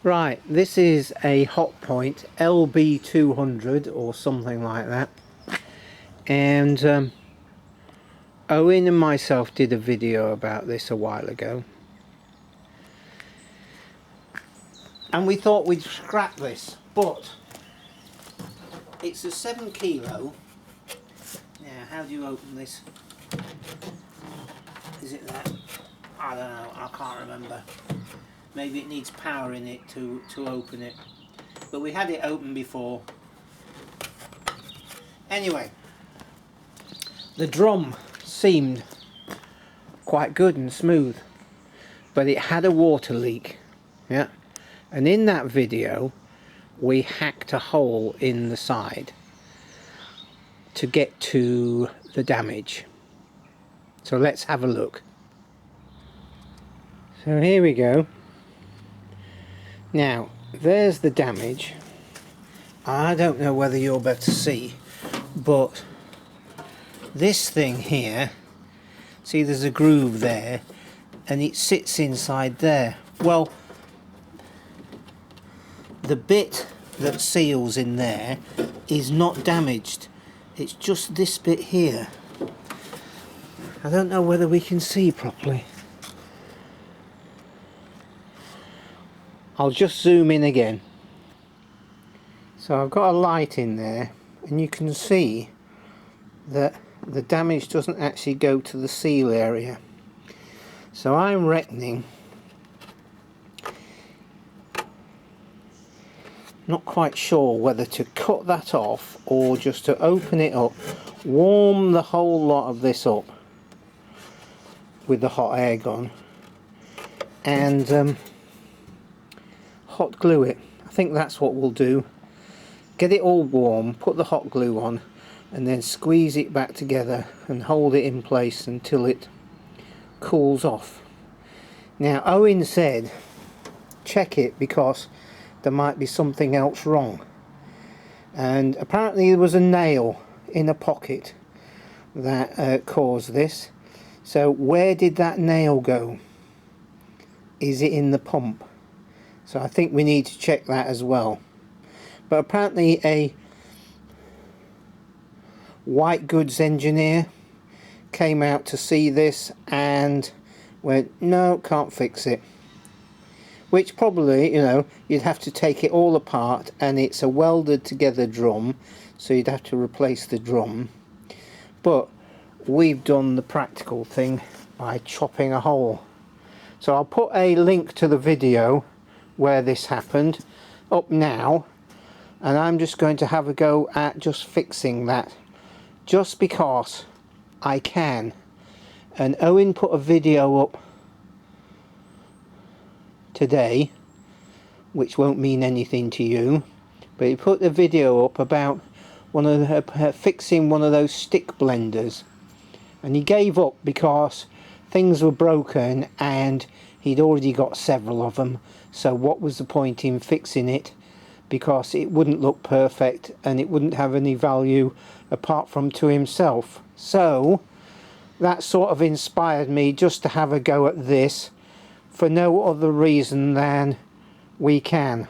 Right, this is a Hotpoint LB200 or something like that, and Owen and myself did a video about this a while ago, and we thought we'd scrap this, but it's a 7 kilo. Now, how do you open this? Is it that? I don't know, I can't remember. Maybe it needs power in it to open it. But we had it open before. Anyway, the drum seemed quite good and smooth, but it had a water leak. Yeah. And in that video, we hacked a hole in the side to get to the damage. So let's have a look. So here we go. Now, there's the damage. I don't know whether you'll be able to see, but this thing here, see there's a groove there, and it sits inside there. Well, the bit that seals in there is not damaged. It's just this bit here. I don't know whether we can see properly. I'll just zoom in again. So I've got a light in there, and you can see that the damage doesn't actually go to the seal area. So I'm reckoning, not quite sure whether to cut that off or just to open it up, warm the whole lot of this up with the hot air gun, and hot glue it. I think that's what we'll do. Get it all warm, put the hot glue on, and then squeeze it back together and hold it in place until it cools off. Now, Owen said check it because there might be something else wrong, and apparently there was a nail in a pocket that caused this. So where did that nail go? Is it in the pump? So I think we need to check that as well. But apparently a white goods engineer came out to see this and went, no, can't fix it. Which probably, you know, you'd have to take it all apart, and it's a welded together drum, so you'd have to replace the drum. But we've done the practical thing by chopping a hole. So I'll put a link to the video where this happened up now, and I'm just going to have a go at just fixing that, just because I can. And Owen put a video up today, which won't mean anything to you, but he put a video up about one of the, fixing one of those stick blenders, and he gave up because things were broken and he'd already got several of them. So what was the point in fixing it, because it wouldn't look perfect and it wouldn't have any value apart from to himself. So that sort of inspired me just to have a go at this, for no other reason than we can.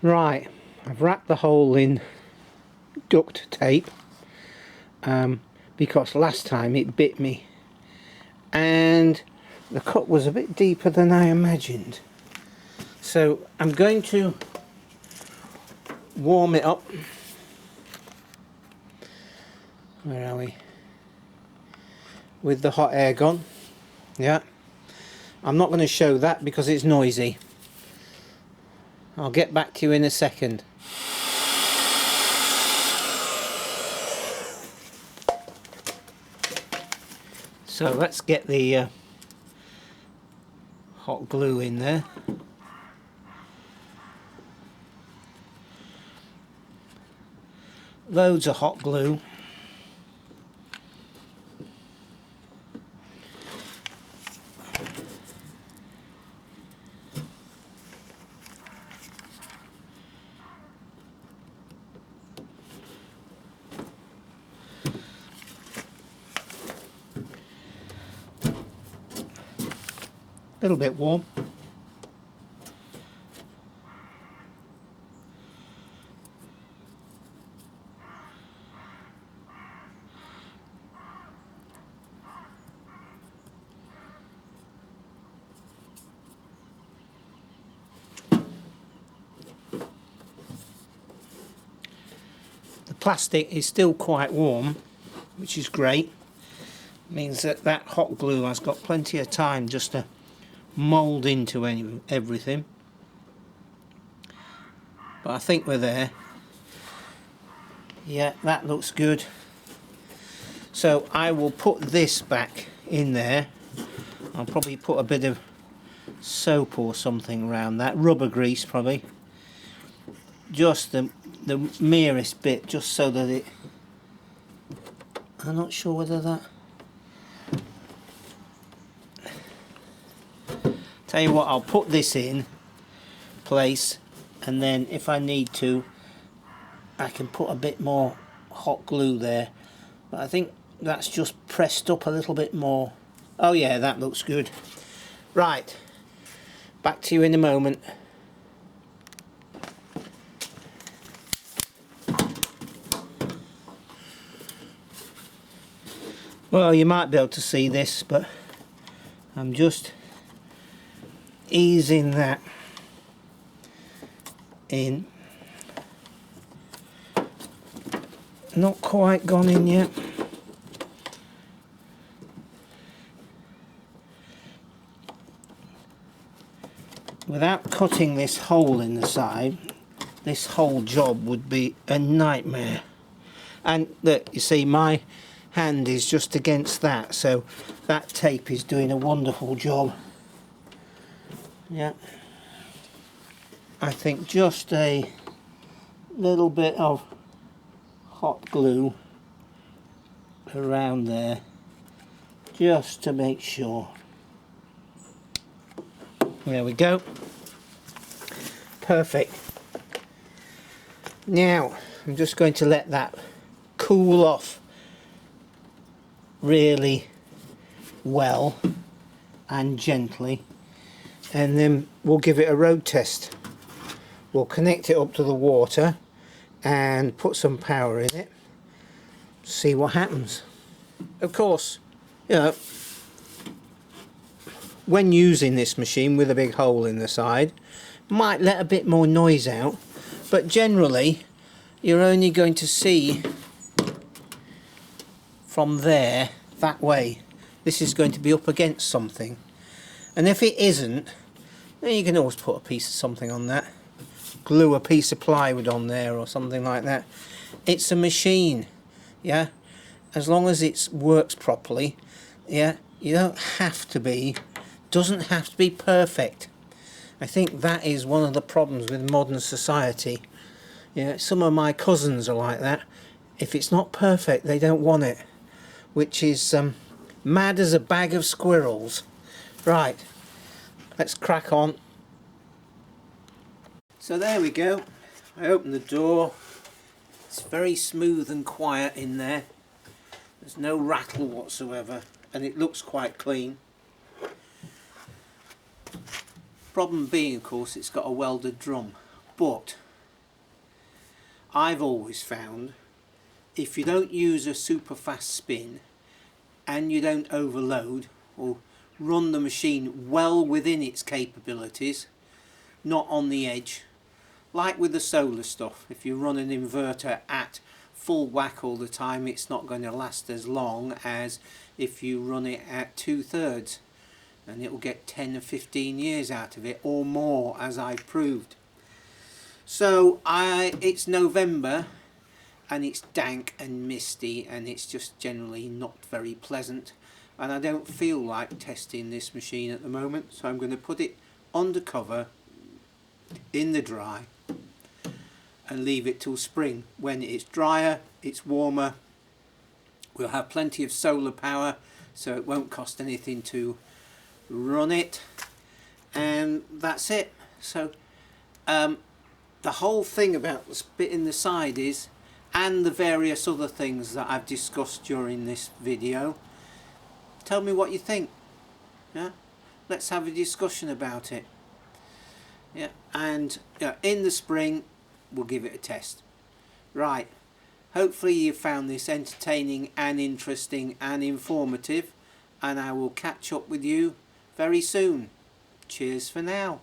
Right, I've wrapped the hole in duct tape because last time it bit me, and the cut was a bit deeper than I imagined. So I'm going to warm it up. Where are we? With the hot air gun. Yeah. I'm not going to show that because it's noisy. I'll get back to you in a second. So let's get the hot glue in there. Loads of hot glue. A little bit warm. plastic is still quite warm, which is great. Means that that hot glue has got plenty of time just to mould into everything. But I think we're there. Yeah, that looks good. So I will put this back in there. I'll probably put a bit of soap or something around that, rubber grease probably. Just the merest bit, just so that it... I'm not sure whether that... Tell you what, I'll put this in place, and then if I need to, I can put a bit more hot glue there. But I think that's just pressed up a little bit more. Oh yeah, that looks good. Right, back to you in a moment. Well, you might be able to see this, but I'm just easing that in. Not quite gone in yet. Without cutting this hole in the side, this whole job would be a nightmare. And look, you see my hand is just against that, so that tape is doing a wonderful job. Yeah, I think just a little bit of hot glue around there just to make sure. There we go. Perfect. Now I'm just going to let that cool off really well and gently, and then we'll give it a road test. We'll connect it up to the water and put some power in it, see what happens. Of course, you know, when using this machine with a big hole in the side, might let a bit more noise out, but generally you're only going to see from there, that way. This is going to be up against something, and if it isn't, then you can always put a piece of something on that, glue a piece of plywood on there or something like that. It's a machine, yeah, as long as it works properly. Yeah, you don't have to be, doesn't have to be perfect. I think that is one of the problems with modern society. Yeah, some of my cousins are like that. If it's not perfect, they don't want it, which is mad as a bag of squirrels. Right, let's crack on. So there we go. I opened the door. It's very smooth and quiet in there. There's no rattle whatsoever, and it looks quite clean. Problem being, of course, it's got a welded drum, but I've always found if you don't use a super fast spin and you don't overload or run the machine well within its capabilities, not on the edge, like with the solar stuff, if you run an inverter at full whack all the time, it's not going to last as long as if you run it at 2/3, and it will get 10 or 15 years out of it or more, as I've proved. So it's November and it's dank and misty and it's just generally not very pleasant, and I don't feel like testing this machine at the moment, so I'm going to put it under cover in the dry and leave it till spring. When it's drier, it's warmer, we'll have plenty of solar power, so it won't cost anything to run it, and that's it. So the whole thing about the spit in the side is, and the various other things that I've discussed during this video, tell me what you think. Yeah, let's have a discussion about it. Yeah, and in the spring we'll give it a test. Right, hopefully you found this entertaining and interesting and informative, and I will catch up with you very soon. Cheers for now.